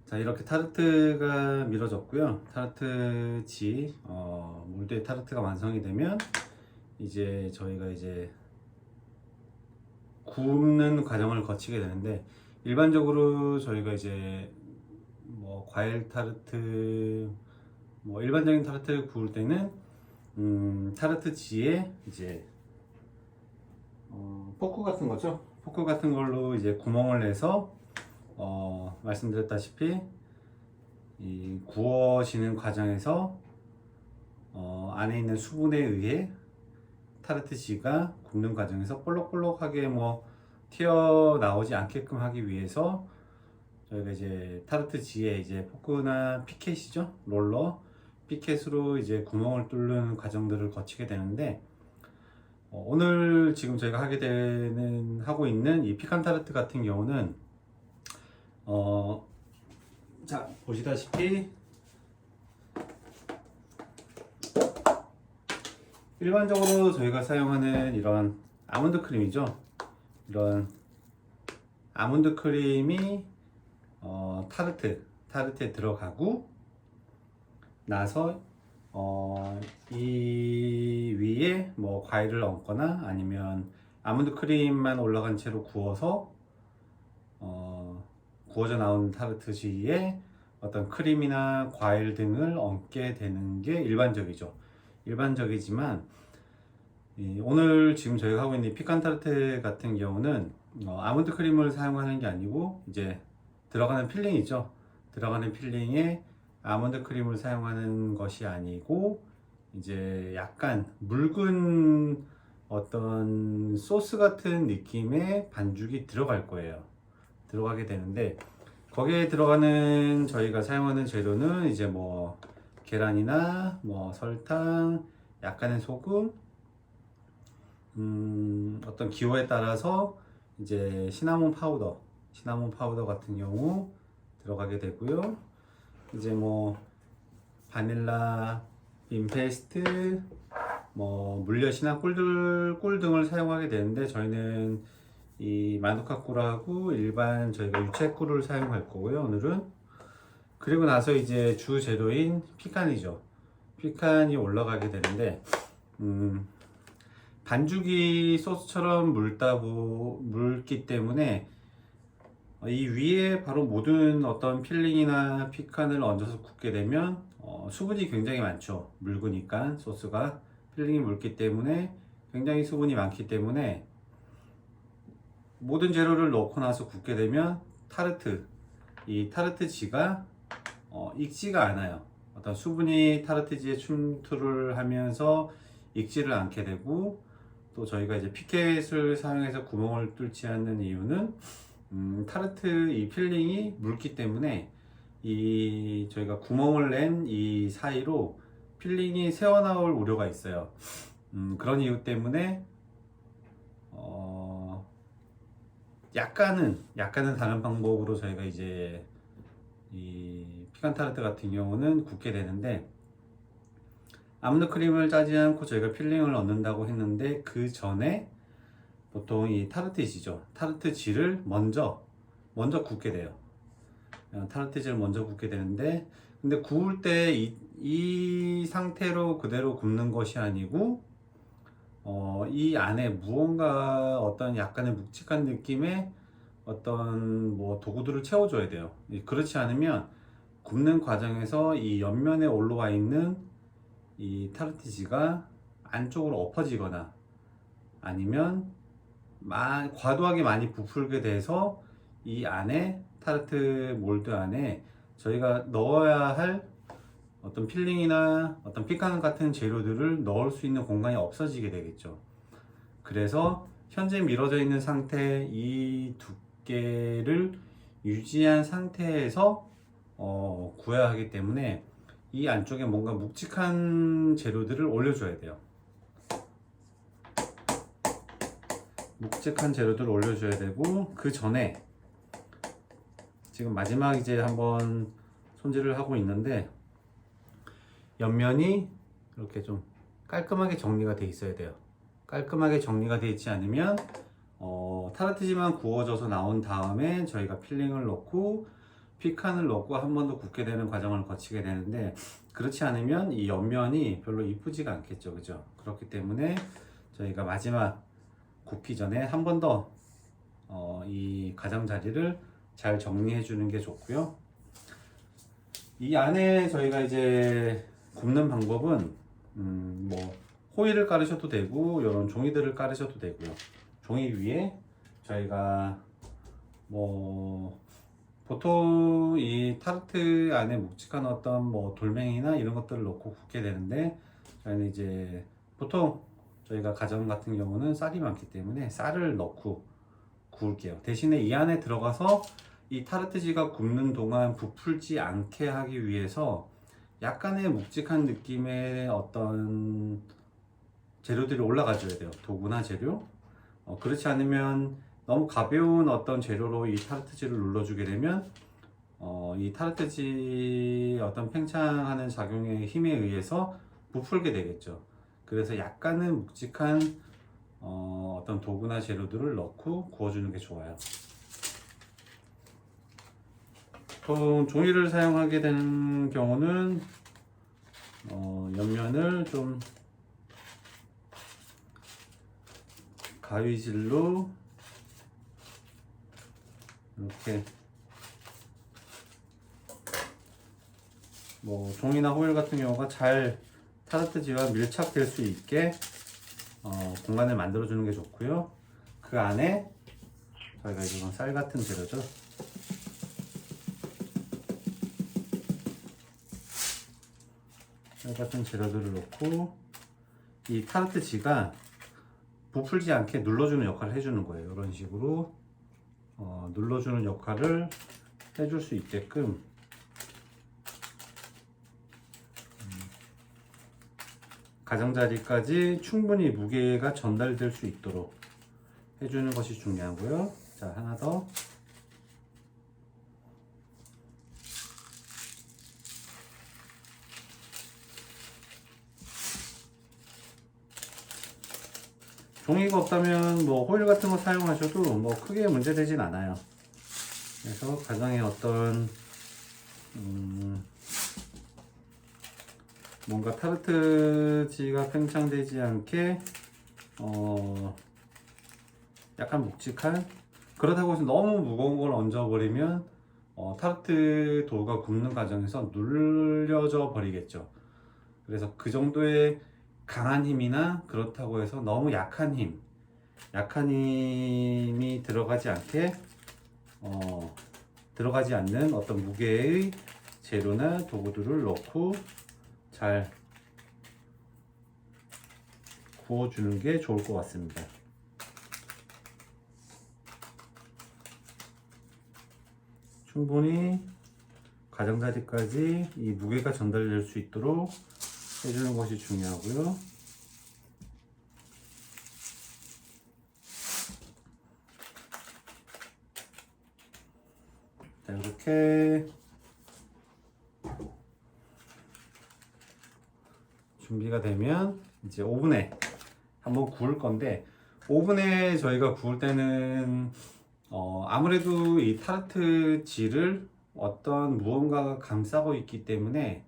자, 이렇게 타르트가 밀어졌고요. 몰드에 타르트가 완성이 되면 이제 저희가 이제 굽는 과정을 거치게 되는데, 일반적으로 저희가 이제 뭐 과일 타르트, 뭐 일반적인 타르트를 구울 때는 타르트지에 이제 포크 같은 거죠. 포크 같은 걸로 이제 구멍을 내서 말씀드렸다시피 이 구워지는 과정에서 안에 있는 수분에 의해 타르트지가 굽는 과정에서 볼록볼록하게 뭐 튀어나오지 않게끔 하기 위해서 저희가 이제 타르트지에 이제 포크나 피켓이죠, 롤러 피켓으로 이제 구멍을 뚫는 과정들을 거치게 되는데, 오늘 지금 저희가 하고 있는 이 피칸 타르트 같은 경우는 자, 보시다시피 일반적으로 저희가 사용하는 이런 아몬드 크림이죠. 이런 아몬드 크림이 타르트에 들어가고 나서 이 위에 뭐 과일을 얹거나 아니면 아몬드 크림만 올라간 채로 구워서 구워져 나온 타르트지에 어떤 크림이나 과일 등을 얹게 되는 게 일반적이지만 오늘 지금 저희가 하고 있는 피칸 타르트 같은 경우는 아몬드 크림을 사용하는 게 아니고 이제 들어가는 필링이죠. 들어가는 필링에 아몬드 크림을 사용하는 것이 아니고 이제 약간 묽은 어떤 소스 같은 느낌의 반죽이 들어가게 되는데, 거기에 들어가는 저희가 사용하는 재료는 이제 뭐 계란이나 뭐 설탕, 약간의 소금, 어떤 기호에 따라서 이제 시나몬 파우더 같은 경우 들어가게 되고요. 이제 뭐 바닐라 빈 페이스트, 뭐 물엿이나 꿀 등을 사용하게 되는데, 저희는 이 마누카 꿀하고 일반 저희가 유채꿀을 사용할 거고요, 오늘은. 그리고 나서 이제 주 재료인 피칸이죠. 피칸이 올라가게 되는데, 반죽이 소스처럼 묽기 때문에 이 위에 바로 모든 어떤 필링이나 피칸을 얹어서 굽게 되면 수분이 굉장히 많죠. 묽으니까 소스가 필링이 묽기 때문에 굉장히 수분이 많기 때문에 모든 재료를 넣고 나서 굽게 되면 이 타르트지가 익지가 않아요. 어떤 수분이 타르트지에 침투를 하면서 익지를 않게 되고, 또 저희가 이제 피켓을 사용해서 구멍을 뚫지 않는 이유는 타르트 이 필링이 묽기 때문에 이 저희가 구멍을 낸 이 사이로 필링이 새어나올 우려가 있어요. 그런 이유 때문에 약간은 다른 방법으로 저희가 이제 이 피칸 타르트 같은 경우는 굽게 되는데, 아몬드 크림을 짜지 않고 저희가 필링을 넣는다고 했는데, 그 전에 보통 이 타르트지를 먼저 굽게 돼요. 타르트지를 먼저 굽게 되는데, 근데 구울 때 이 상태로 그대로 굽는 것이 아니고 이 안에 무언가 어떤 약간의 묵직한 느낌의 어떤 뭐 도구들을 채워줘야 돼요. 그렇지 않으면 굽는 과정에서 이 옆면에 올라와 있는 이 타르트지가 안쪽으로 엎어지거나 아니면 과도하게 많이 부풀게 돼서 이 안에 타르트 몰드 안에 저희가 넣어야 할 어떤 필링이나 어떤 피칸 같은 재료들을 넣을 수 있는 공간이 없어지게 되겠죠. 그래서 현재 밀어져 있는 상태 이 두께를 유지한 상태에서 구워야 하기 때문에 이 안쪽에 뭔가 묵직한 재료들을 올려줘야 돼요. 묵직한 재료들을 올려줘야 되고, 그 전에 지금 마지막 이제 한번 손질을 하고 있는데, 옆면이 이렇게 좀 깔끔하게 정리가 돼 있어야 돼요. 깔끔하게 정리가 되어 있지 않으면 타르트지만 구워져서 나온 다음에 저희가 필링을 넣고 피칸을 넣고 한 번 더 굽게 되는 과정을 거치게 되는데, 그렇지 않으면 이 옆면이 별로 이쁘지가 않겠죠, 그죠? 그렇기 때문에 저희가 마지막 굽기 전에 한 번 더 이 가장자리를 잘 정리해 주는 게 좋고요. 이 안에 저희가 이제 굽는 방법은 뭐 호일을 깔으셔도 되고 이런 종이들을 깔으셔도 되고요. 종이 위에 저희가 뭐 보통 이 타르트 안에 묵직한 어떤 뭐 돌멩이나 이런 것들을 넣고 굽게 되는데, 저희는 이제 보통 저희가 가정 같은 경우는 쌀이 많기 때문에 쌀을 넣고 구울게요. 대신에 이 안에 들어가서 이 타르트지가 굽는 동안 부풀지 않게 하기 위해서 약간의 묵직한 느낌의 어떤 재료들이 올라가줘야 돼요. 도구나 재료. 그렇지 않으면 너무 가벼운 어떤 재료로 이 타르트지를 눌러주게 되면 이 타르트지 어떤 팽창하는 작용의 힘에 의해서 부풀게 되겠죠. 그래서 약간은 묵직한 어떤 도구나 재료들을 넣고 구워주는 게 좋아요. 보통 종이를 사용하게 되는 경우는 옆면을 좀 가위질로 이렇게 뭐 종이나 호일 같은 경우가 잘 타르트지와 밀착될 수 있게 공간을 만들어 주는 게 좋고요. 그 안에 저희가 이건 쌀 같은 재료죠. 쌀 같은 재료들을 넣고 이 타르트지가 부풀지 않게 눌러주는 역할을 해주는 거예요. 이런 식으로 눌러주는 역할을 해줄 수 있게끔 가장자리까지 충분히 무게가 전달될 수 있도록 해주는 것이 중요하고요. 자, 하나 더. 종이가 없다면 뭐 호일 같은 거 사용하셔도 뭐 크게 문제되진 않아요. 그래서 가정의 어떤 뭔가 타르트지가 팽창되지 않게 약간 묵직한, 그렇다고 해서 너무 무거운 걸 얹어버리면 타르트 도우가 굽는 과정에서 눌려져 버리겠죠. 그래서 그 정도의 강한 힘이나 그렇다고 해서 너무 약한 힘이 들어가지 않게 들어가지 않는 어떤 무게의 재료나 도구들을 넣고 잘 구워주는 게 좋을 것 같습니다. 충분히 가장자리까지 이 무게가 전달될 수 있도록 해주는 것이 중요하고요. 자, 이렇게 준비가 되면 이제 오븐에 한번 구울 건데, 오븐에 저희가 구울 때는 아무래도 이 타르트지를 어떤 무언가가 감싸고 있기 때문에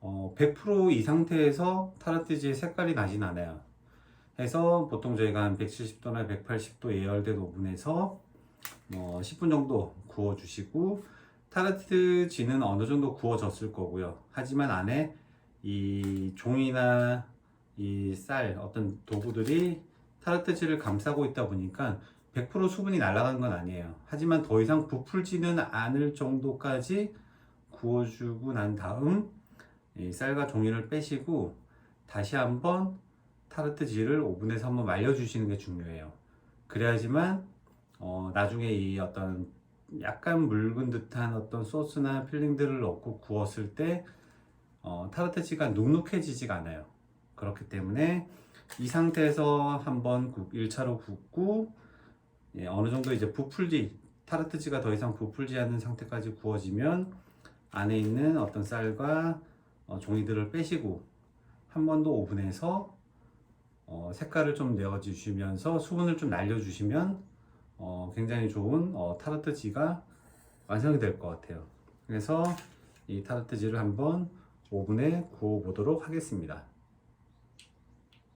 100% 이 상태에서 타르트지의 색깔이 나진 않아요. 해서 보통 저희가 한 170도나 180도 예열된 오븐에서 10분 정도 구워 주시고, 타르트지는 어느 정도 구워졌을 거고요. 하지만 안에 이 종이나 이 쌀 어떤 도구들이 타르트지를 감싸고 있다 보니까 100% 수분이 날아간 건 아니에요. 하지만 더 이상 부풀지는 않을 정도까지 구워주고 난 다음 이 쌀과 종이를 빼시고 다시 한번 타르트지를 오븐에서 한번 말려주시는 게 중요해요. 그래야지만 나중에 이 어떤 약간 묽은 듯한 어떤 소스나 필링들을 넣고 구웠을 때 타르트지가 눅눅해지지가 않아요. 그렇기 때문에 이 상태에서 한번 1차로 굽고 어느 정도 이제 타르트지가 더 이상 부풀지 않는 상태까지 구워지면 안에 있는 어떤 쌀과 종이들을 빼시고 한 번 더 오븐에서 색깔을 좀 내어주시면서 수분을 좀 날려주시면 굉장히 좋은 타르트지가 완성이 될 것 같아요. 그래서 이 타르트지를 한번 오븐에 구워 보도록 하겠습니다.